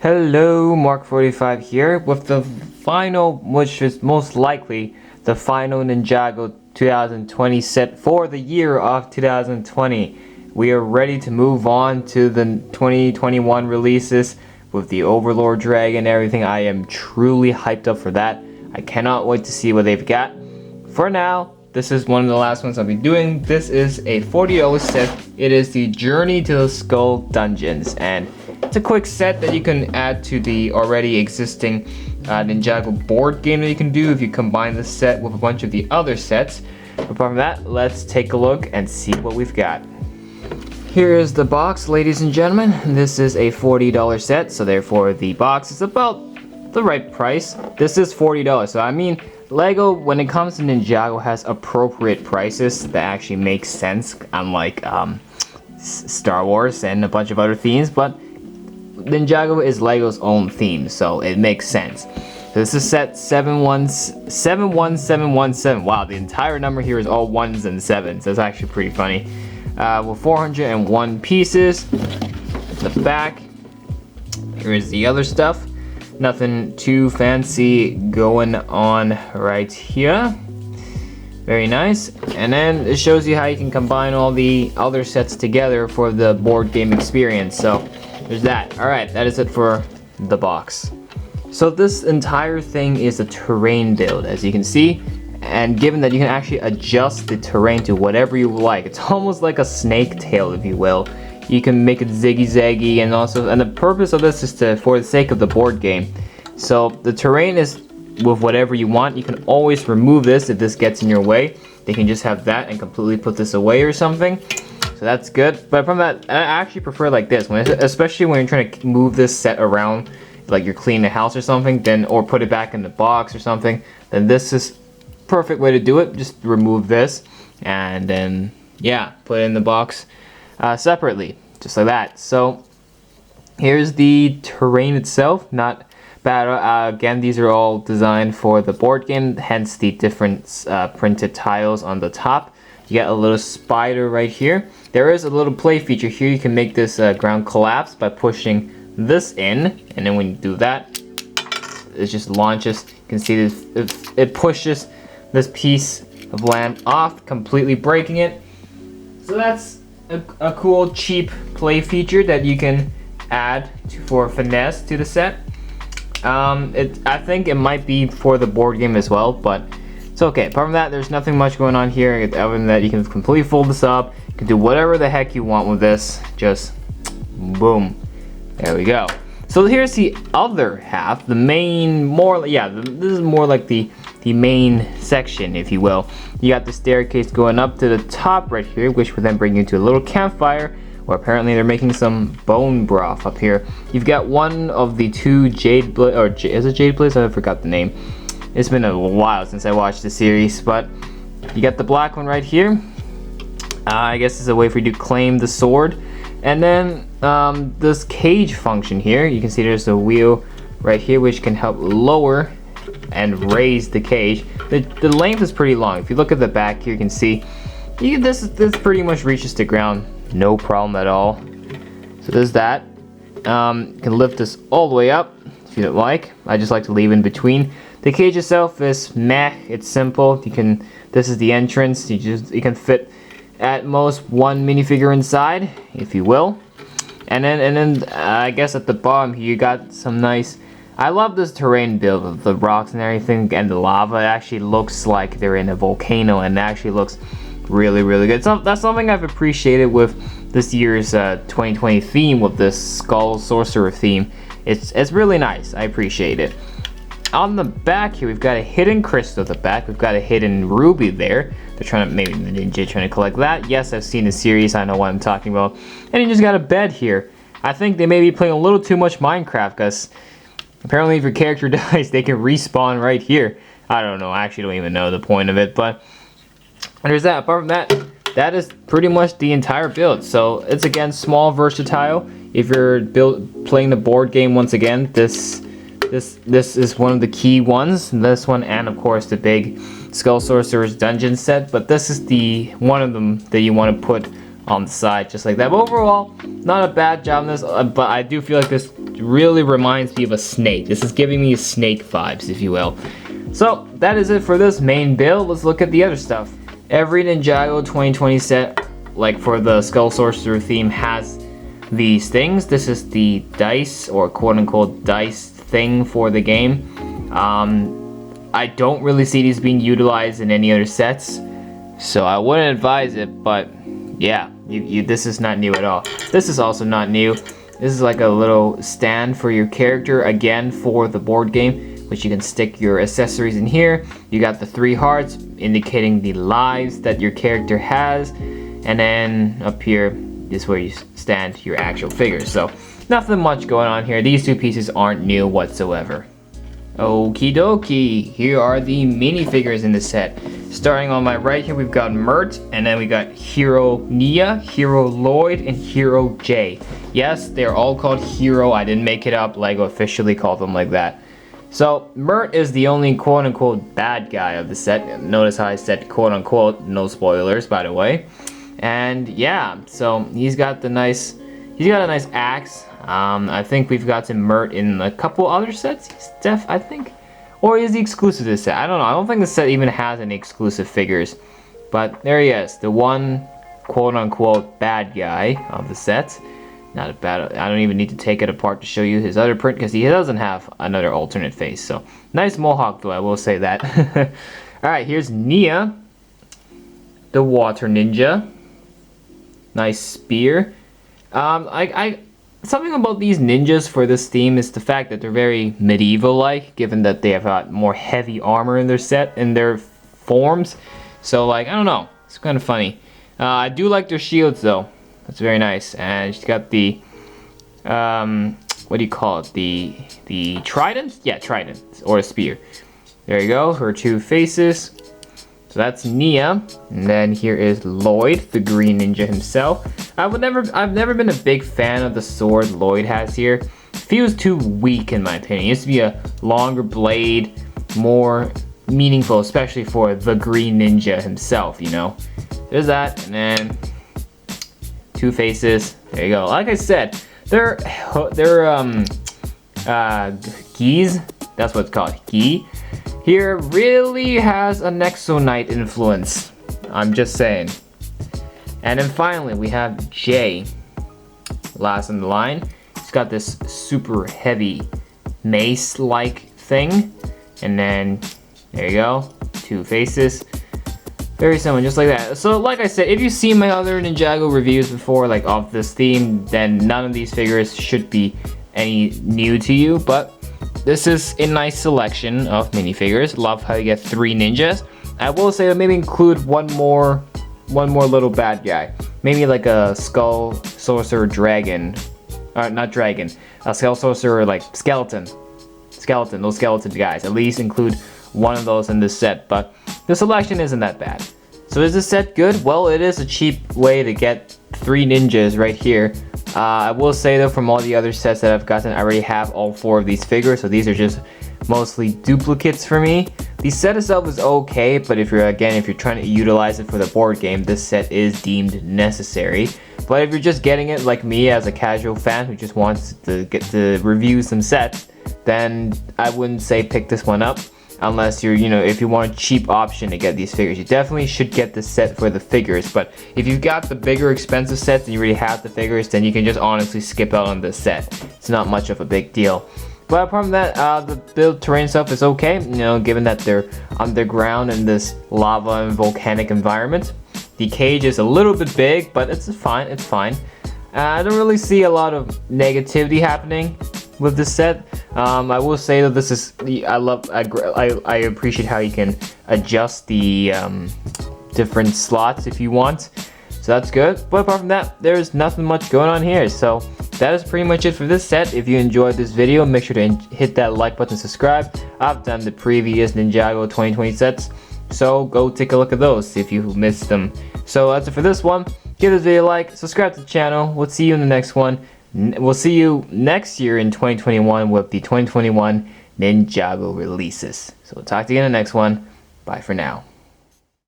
Hello, Mark45 here with the final, which is most likely the final Ninjago 2020 set for the year of 2020. We are ready to move on to the 2021 releases with the Overlord Dragon and everything. I am truly hyped up for that. I cannot wait to see what they've got. For now, this is one of the last ones I'll be doing. This is a $40 set. It is the Journey to the Skull Dungeons, and it's a quick set that you can add to the already existing Ninjago board game that you can do if you combine the set with a bunch of the other sets. Apart from that, let's take a look and see what we've got. Here is the box, ladies and gentlemen. This is a $40 set, so therefore the box is about the right price. This is $40, so I mean, Lego, when it comes to Ninjago, has appropriate prices that actually make sense, unlike Star Wars and a bunch of other themes, but Ninjago is Lego's own theme, so it makes sense. So this is set 71717. Wow, the entire number here is all ones and sevens. That's actually pretty funny. With 401 pieces. The back. Here is the other stuff. Nothing too fancy going on right here. Very nice. And then it shows you how you can combine all the other sets together for the board game experience. So there's that. Alright, that is it for the box. So this entire thing is a terrain build, as you can see. And given that you can actually adjust the terrain to whatever you like, it's almost like a snake tail, if you will. You can make it ziggy-zaggy, and the purpose of this is for the sake of the board game. So the terrain is with whatever you want. You can always remove this if this gets in your way. They can just have that and completely put this away or something. So that's good. But from that, I actually prefer like this, especially when you're trying to move this set around, like you're cleaning the house or something, or put it back in the box or something. Then this is perfect way to do it. Just remove this and then put it in the box separately, just like that. So here's the terrain itself. Not bad. Again, these are all designed for the board game, hence the different printed tiles on the top. You got a little spider right here. There is a little play feature here. You can make this ground collapse by pushing this in, and then when you do that, it just launches. You can see this, it pushes this piece of land off, completely breaking it. So that's a cool, cheap play feature that you can add for finesse to the set. I think it might be for the board game as well, but it's okay. Apart from that, there's nothing much going on here other than that you can completely fold this up. You can do whatever the heck you want with this. Just boom. There we go. So here's the other half, the main, this is more like the main section, if you will. You got the staircase going up to the top right here, which will then bring you to a little campfire, where apparently they're making some bone broth up here. You've got one of the two Jade Blades, or is it Jade Blades? I forgot the name. It's been a while since I watched the series, but you got the black one right here. I guess it's a way for you to claim the sword. And then this cage function here, you can see there's a wheel right here which can help lower and raise the cage. The length is pretty long. If you look at the back here, you can see this pretty much reaches the ground, no problem at all. So there's that. You can lift this all the way up if you don't like. I just like to leave in between. The cage itself is meh. It's simple. This is the entrance. You can fit at most one minifigure inside, if you will. And then I guess at the bottom here you got some nice. I love this terrain build of the rocks and everything and the lava. It actually looks like they're in a volcano, and it actually looks really, really good. So that's something I've appreciated with this year's 2020 theme, with this Skull Sorcerer theme. It's really nice. I appreciate it. On the back here, we've got a hidden crystal at the back. We've got a hidden ruby there. They're trying to, maybe the ninja trying to collect that. Yes, I've seen the series. I know what I'm talking about. And you just got a bed here. I think they may be playing a little too much Minecraft, because apparently if your character dies, they can respawn right here. I don't know. I actually don't even know the point of it. But there's that. Apart from that, that is pretty much the entire build. So it's, again, small, versatile. If you're playing the board game, once again, this is one of the key ones. This one, and of course the big Skull Sorcerer's Dungeon set. But this is the one of them that you want to put on the side, just like that. But overall, not a bad job on this. But I do feel like this really reminds me of a snake. This is giving me snake vibes, if you will. So that is it for this main build. Let's look at the other stuff. Every Ninjago 2020 set, like for the Skull Sorcerer theme, has these things. This is the dice, or quote-unquote dice thing for the game. I don't really see these being utilized in any other sets, so I wouldn't advise it, but yeah, this is not new at all. This is also not new. This is like a little stand for your character, again for the board game, which you can stick your accessories in here. You got the 3 hearts indicating the lives that your character has, and then up here is where you stand your actual figures. So nothing much going on here. These 2 pieces aren't new whatsoever. Okie dokie, here are the minifigures in the set. Starting on my right here, we've got Mert, and then we got Hero Nia, Hero Lloyd, and Hero J. Yes, they're all called Hero. I didn't make it up. LEGO officially called them like that. So Mert is the only quote-unquote bad guy of the set. Notice how I said quote-unquote, no spoilers by the way. And yeah, so he's got a nice axe. I think we've gotten Mert in a couple other sets. I think, or is he exclusive to this set? I don't know. I don't think the set even has any exclusive figures. But there he is, the one quote-unquote bad guy of the set. Not a bad. I don't even need to take it apart to show you his other print because he doesn't have another alternate face. So nice mohawk though, I will say that. All right, here's Nia, the water ninja. Nice spear. Something about these ninjas for this theme is the fact that they're very medieval-like, given that they have got more heavy armor in their set, in their forms. So like, I don't know, it's kind of funny. I do like their shields though. That's very nice. And she's got the, what do you call it? The trident? Yeah, trident, or a spear. There you go, her 2 faces. So that's Nia, and then here is Lloyd, the green ninja himself. I've never been a big fan of the sword Lloyd has here. Feels too weak in my opinion. It used to be a longer blade, more meaningful, especially for the green ninja himself, you know. There's that, and then 2 faces. There you go. Like I said, they're gis. That's what it's called, gi. Here really has a Nexo Knight influence. I'm just saying. And then finally we have Jay, last in the line. He's got this super heavy mace-like thing, and then there you go, 2 faces. Very similar, just like that. So like I said, if you've seen my other Ninjago reviews before, like of this theme, then none of these figures should be any new to you, but this is a nice selection of minifigures. Love how you get 3 ninjas. I will say that maybe include one more little bad guy. Maybe like a Skull Sorcerer dragon. Not dragon. A Skull Sorcerer like skeleton. Those skeleton guys. At least include one of those in this set. But the selection isn't that bad. So is this set good? Well, it is a cheap way to get 3 ninjas right here. I will say though, from all the other sets that I've gotten, I already have all 4 of these figures, so these are just mostly duplicates for me. The set itself is okay, but if you're trying to utilize it for the board game, this set is deemed necessary. But if you're just getting it like me as a casual fan who just wants to get to review some sets, then I wouldn't say pick this one up. Unless you're, if you want a cheap option to get these figures. You definitely should get the set for the figures, but if you've got the bigger expensive sets and you already have the figures, then you can just honestly skip out on this set. It's not much of a big deal. But apart from that, the build terrain stuff is okay, given that they're underground in this lava and volcanic environment. The cage is a little bit big, but it's fine. I don't really see a lot of negativity happening with this set. I will say that this is I appreciate how you can adjust the different slots if you want, so that's good. But apart from that, there's nothing much going on here. So that is pretty much it for this set. If you enjoyed this video, make sure to hit that like button, subscribe. I've done the previous Ninjago 2020 sets, so go take a look at those if you missed them. So that's it for this one. Give this video a like, subscribe to the channel. We'll see you in the next one. We'll see you next year in 2021 with the 2021 Ninjago releases. So we'll talk to you in the next one. Bye for now.